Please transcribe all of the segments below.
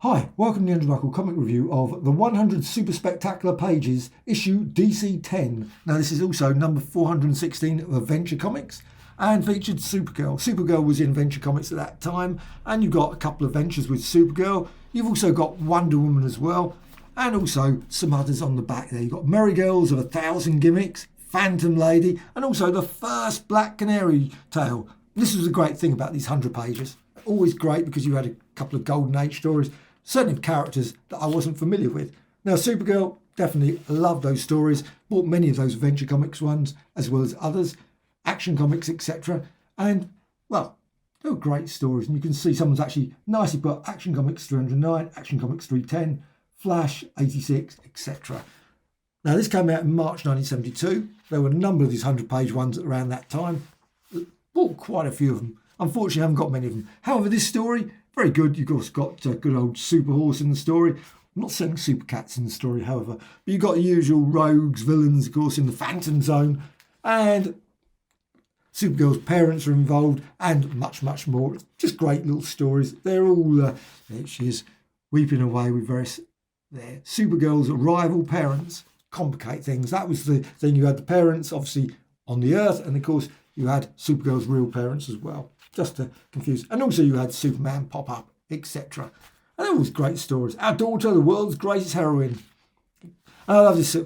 Hi, welcome to the Untitled comic review of the 100 Super Spectacular Pages, issue DC 10. Now this is also number 416 of Adventure Comics and featured Supergirl. Supergirl was in Adventure Comics at that time, and you've got a couple of ventures with Supergirl. You've also got Wonder Woman as well, and also some others on the back there. You've got Merry Girls of 1,000 Gimmicks, Phantom Lady, and also the first Black Canary tale. This was a great thing about these 100 pages. Always great because you had a couple of Golden Age stories, certainly characters that I wasn't familiar with. Now, Supergirl, definitely love those stories. Bought many of those Adventure Comics ones as well as others, Action Comics, etc. And, well, they were great stories. And you can see someone's actually nicely put Action Comics 309, Action Comics 310, Flash 86, etc. Now, this came out in March 1972. There were a number of these 100-page ones around that time. Bought quite a few of them. Unfortunately, I haven't got many of them. However, this story, very good. You've also got good old Super Horse in the story. I'm not saying Super Cats in the story, however. But you've got the usual rogues, villains, of course, in the Phantom Zone. And Supergirl's parents are involved and much, much more. Just great little stories. They're all, there she is, weeping away with various there. Supergirl's rival parents complicate things. That was the thing. You had the parents, obviously, on the Earth. And, of course, you had Supergirl's real parents as well, just to confuse. And also you had Superman pop up, etc. And they were always great stories. Our daughter, the world's greatest heroine. And I love this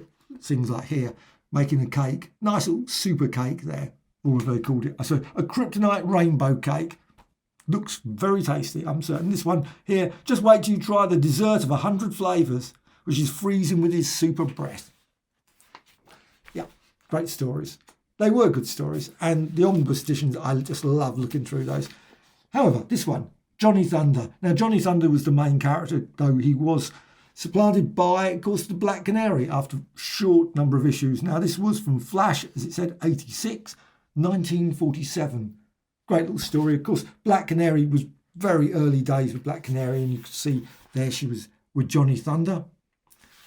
things like here, making a cake. Nice little super cake there, or whatever they called it. So a kryptonite rainbow cake. Looks very tasty, I'm certain. This one here, just wait till you try the dessert of 100 flavours, which is freezing with his super breath. Yeah, great stories. They were good stories, and the omnibus editions, I just love looking through those. However, this one, Johnny Thunder. Now, Johnny Thunder was the main character, though he was supplanted by, of course, the Black Canary after a short number of issues. Now, this was from Flash, as it said, 86, 1947. Great little story. Of course, Black Canary was very early days with Black Canary, and you can see there she was with Johnny Thunder.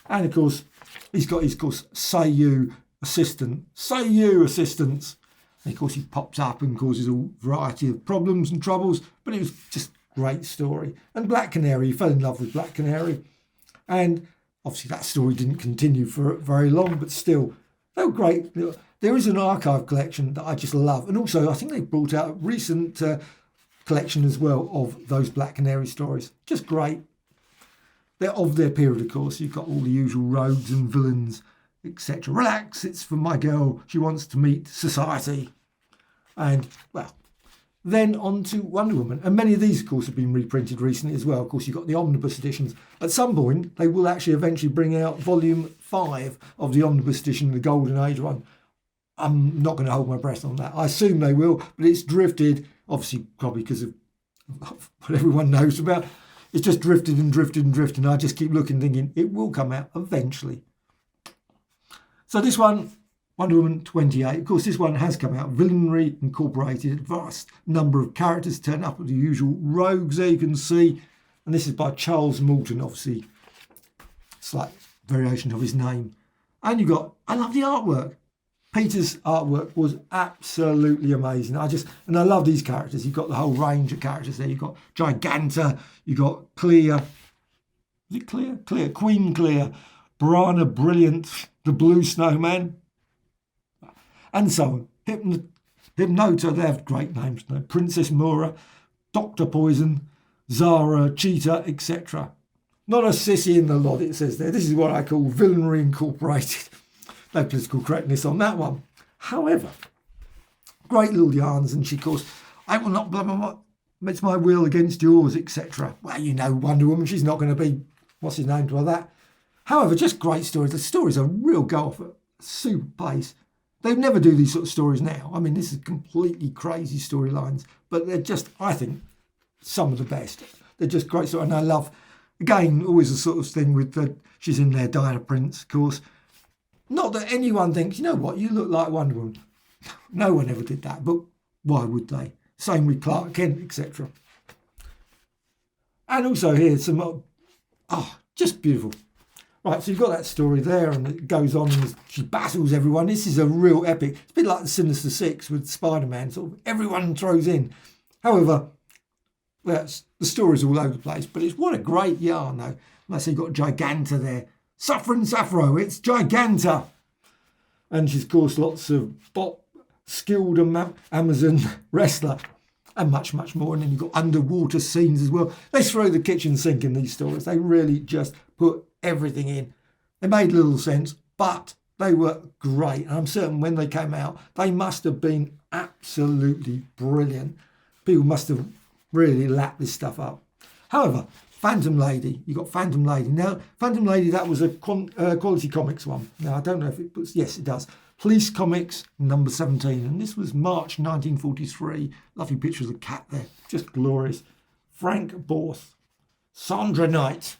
And, of course, he's got his, of course, Say You assistants. And of course he pops up and causes a variety of problems and troubles, but it was just a great story. And Black Canary, he fell in love with Black Canary, and obviously that story didn't continue for very long, but still they were great. There is an archive collection that I just love, and also I think they brought out a recent collection as well of those Black Canary stories. Just great. They're of their period, of course. You've got all the usual rogues and villains, etc. Relax, it's for my girl. She wants to meet society. And, well, then on to Wonder Woman. And many of these, of course, have been reprinted recently as well. Of course, you've got the omnibus editions. At some point, they will actually eventually bring out volume 5 of the omnibus edition, the Golden Age one. I'm not going to hold my breath on that. I assume they will, but it's drifted, obviously, probably because of what everyone knows about. It's just drifted and drifted and drifted. And I just keep looking, thinking it will come out eventually. So this one, Wonder Woman 28, of course this one has come out, Villainy Incorporated, a vast number of characters turn up with the usual rogues there you can see, and this is by Charles Moulton, obviously, slight variation of his name. And you've got, I love the artwork. Peter's artwork was absolutely amazing. I love these characters. You've got the whole range of characters there. You've got Giganta, you've got Clear, is it Clear? Clear, Queen Clear, Brana Brilliant, the Blue Snowman, and so on. Hypnota, they have great names. No? Princess Mora, Dr. Poison, Zara, Cheetah, etc. Not a sissy in the lot, it says there. This is what I call Villainy Incorporated. No political correctness on that one. However, great little yarns, and she calls, I will not blah, blah, blah, it's my will against yours, etc. Well, you know Wonder Woman, she's not going to be, what's his name, like that. However, just great stories. The stories are real go off at super pace. They never do these sort of stories now. I mean, this is completely crazy storylines, but they're just, I think, some of the best. They're just great stories. And I love, again, always the sort of thing with she's in there, Diana Prince, of course. Not that anyone thinks, you know what, you look like Wonder Woman. No one ever did that, but why would they? Same with Clark Kent, etc. And also here, some, just beautiful. Right, so you've got that story there, and it goes on, and she battles everyone. This is a real epic. It's a bit like the Sinister Six with Spider-Man, sort of everyone throws in. However, well, the story's all over the place, but it's what a great yarn, though. Like I say, you've got Giganta there. Suffering Sappho, it's Giganta. And she's, of course, lots of skilled Amazon wrestler and much, much more. And then you've got underwater scenes as well. They throw the kitchen sink in these stories. They really just put everything in. They made little sense, but they were great. And I'm certain when they came out, they must have been absolutely brilliant. People must have really lapped this stuff up. However, Phantom Lady, you got Phantom Lady. Now, Phantom Lady, that was a Quality Comics one. Now, I don't know if it was, yes, it does. Police Comics, number 17. And this was March 1943. Lovely picture of the cat there. Just glorious. Frank Borth. Sandra Knight.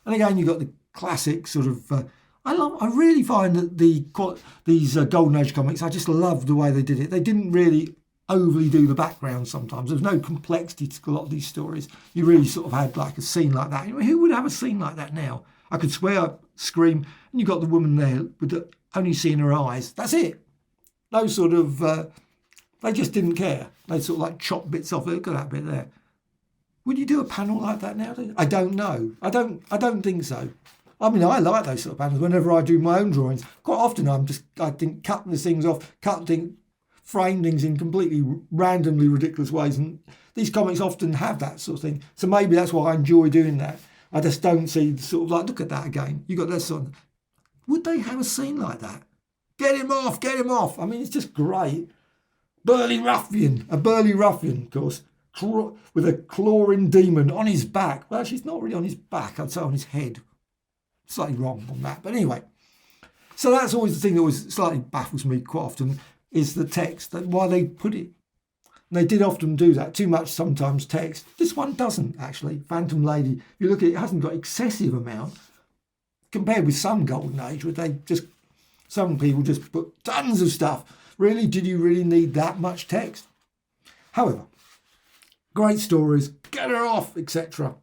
And again, you got the classic sort of... I really find that these Golden Age comics, I just love the way they did it. They didn't really overly do the background sometimes. There's no complexity to a lot of these stories. You really sort of had like a scene like that. Who would have a scene like that now? I could swear, scream, and you got the woman there with only seeing her eyes. That's it. Those sort of, they just didn't care. They sort of like chop bits off. Look at that bit there. Would you do a panel like that nowadays? I don't know. I don't think so. I mean, I like those sort of panels. Whenever I do my own drawings, quite often I think cutting the things off, frame things in completely randomly ridiculous ways, and these comics often have that sort of thing. So maybe that's why I enjoy doing that. I just don't see the sort of like, look at that again. You got this sort of, would they have a scene like that? Get him off. I mean, it's just great. Burly ruffian, of course, with a clawing demon on his back. Well, actually, it's not really on his back. I'd say on his head. Slightly wrong on that, but anyway. So that's always the thing that always slightly baffles me quite often, is the text, that why they put it. And they did often do that, too much sometimes text. This one doesn't, actually. Phantom Lady, if you look at it, it hasn't got excessive amount compared with some Golden Age where some people just put tons of stuff. Really, did you really need that much text? However, great stories, get her off, etc.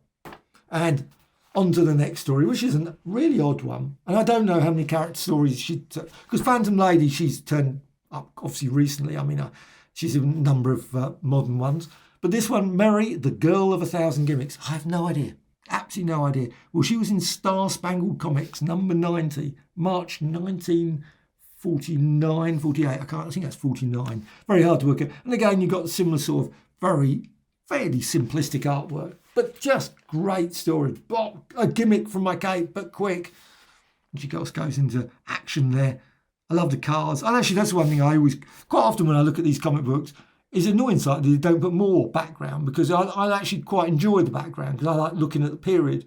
And on to the next story, which is a really odd one. And I don't know how many character stories because Phantom Lady, she's turned up obviously recently. I mean, she's in a number of modern ones. But this one, Mary, the Girl of 1,000 Gimmicks, I have no idea. Absolutely no idea. Well, she was in Star Spangled Comics, number 90, March 1949, 48. I think that's 49. Very hard to work out. And again, you've got a similar sort of fairly simplistic artwork, but just great story. A gimmick from my cape, but quick. And she goes into action there. I love the cars. And actually, that's one thing I always, quite often when I look at these comic books, is annoying slightly they don't put more background, because I actually quite enjoy the background because I like looking at the period.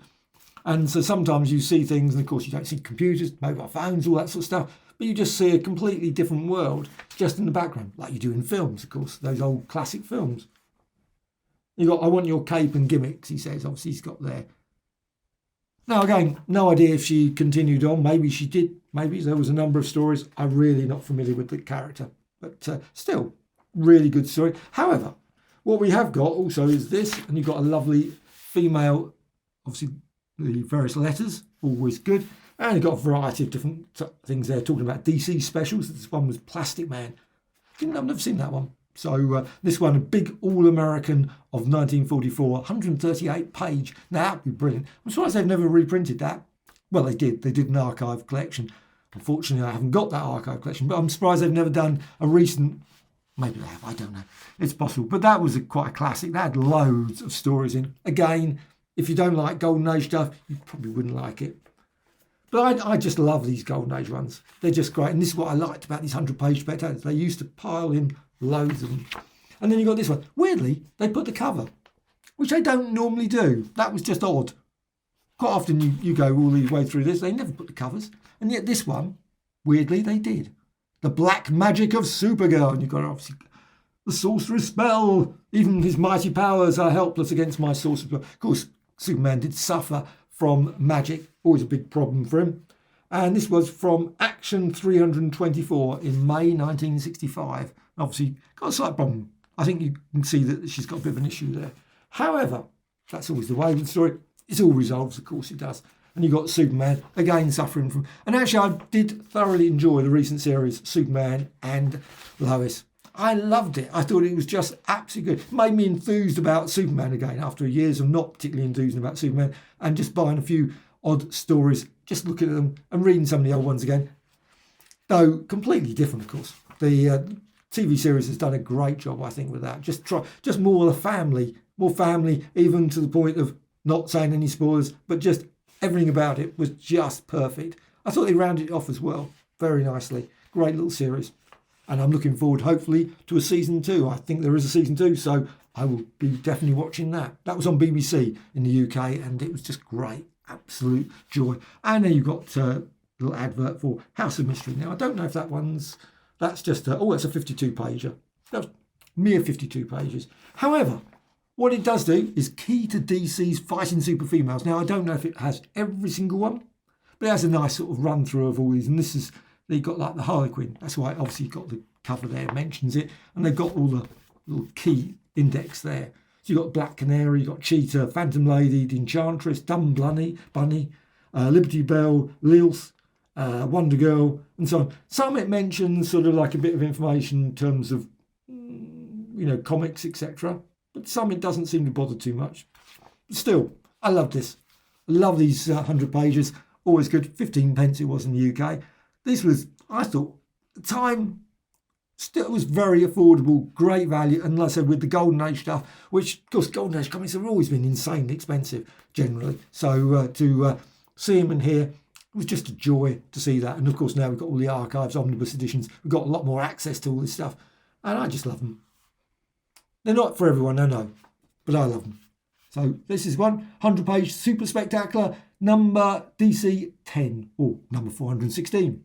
And so sometimes you see things, and of course you don't see computers, mobile phones, all that sort of stuff, but you just see a completely different world just in the background, like you do in films, of course, those old classic films. You got, I want your cape and gimmicks, he says, obviously he's got there. Now again, no idea if she continued on, maybe she did, maybe there was a number of stories. I'm really not familiar with the character, but still, really good story. However, what we have got also is this, and you've got a lovely female, obviously the various letters, always good, and you've got a variety of different things there talking about DC specials. This one was Plastic Man. I've never seen that one. So this one, a big All-American of 1944, 138 page. Now that'd be brilliant. I'm surprised they've never reprinted that. Well, they did an archive collection. Unfortunately, I haven't got that archive collection, but I'm surprised they've never done a recent. Maybe they have, I don't know. It's possible. But that was quite a classic. That had loads of stories in. Again, if you don't like Golden Age stuff, you probably wouldn't like it. But I just love these Golden Age ones. They're just great. And this is what I liked about these 100-page spectators. They used to pile in loads of them. And then you got this one. Weirdly, they put the cover, which they don't normally do. That was just odd. Quite often you go all the way through this, they never put the covers. And yet this one, weirdly, they did. The Black Magic of Supergirl. And you've got obviously the Sorcerer's Spell. Even his mighty powers are helpless against my Sorcerer's Spell. Of course, Superman did suffer from magic. Always a big problem for him. And this was from Action 324 in May 1965. Obviously, got a slight problem. I think you can see that she's got a bit of an issue there. However, that's always the way with the story. It's all resolved, of course it does. And you've got Superman, again, suffering from... And actually, I did thoroughly enjoy the recent series, Superman and Lois. I loved it. I thought it was just absolutely good. It made me enthused about Superman again after years of not particularly enthused about Superman, and just buying a few odd stories, just looking at them and reading some of the old ones again. Though completely different, of course. The TV series has done a great job, I think, with that. Just more the family, even to the point of not saying any spoilers, but just everything about it was just perfect. I thought they rounded it off as well, very nicely. Great little series. And I'm looking forward, hopefully, to a season 2. I think there is a season 2, so I will be definitely watching that. That was on BBC in the UK, and it was just great. Absolute joy. And then you've got a little advert for House of Mystery. Now, I don't know if that's just it's a 52-pager. That's mere 52 pages. However, what it does do is key to DC's fighting super females. Now, I don't know if it has every single one, but it has a nice sort of run through of all these. And they've got like the Harlequin. That's why obviously you've got the cover there, mentions it. And they've got all the little key index there. So you've got Black Canary, you've got Cheetah, Phantom Lady, the Enchantress, Dumb Bunny, Liberty Bell, Lilith, Wonder Girl, and so on. Some it mentions sort of like a bit of information in terms of, comics, etc. But some it doesn't seem to bother too much. But still, I love this. I love these 100 pages. Always good. 15p it was in the UK. This was, I thought, at the time, still was very affordable, great value. And like I said, with the Golden Age stuff, which, of course, Golden Age comics have always been insanely expensive, generally. So to see them in here, it was just a joy to see that. And, of course, now we've got all the archives, omnibus editions. We've got a lot more access to all this stuff. And I just love them. They're not for everyone, I know, but I love them. So this is 100-page super spectacular number DC 10, or number 416.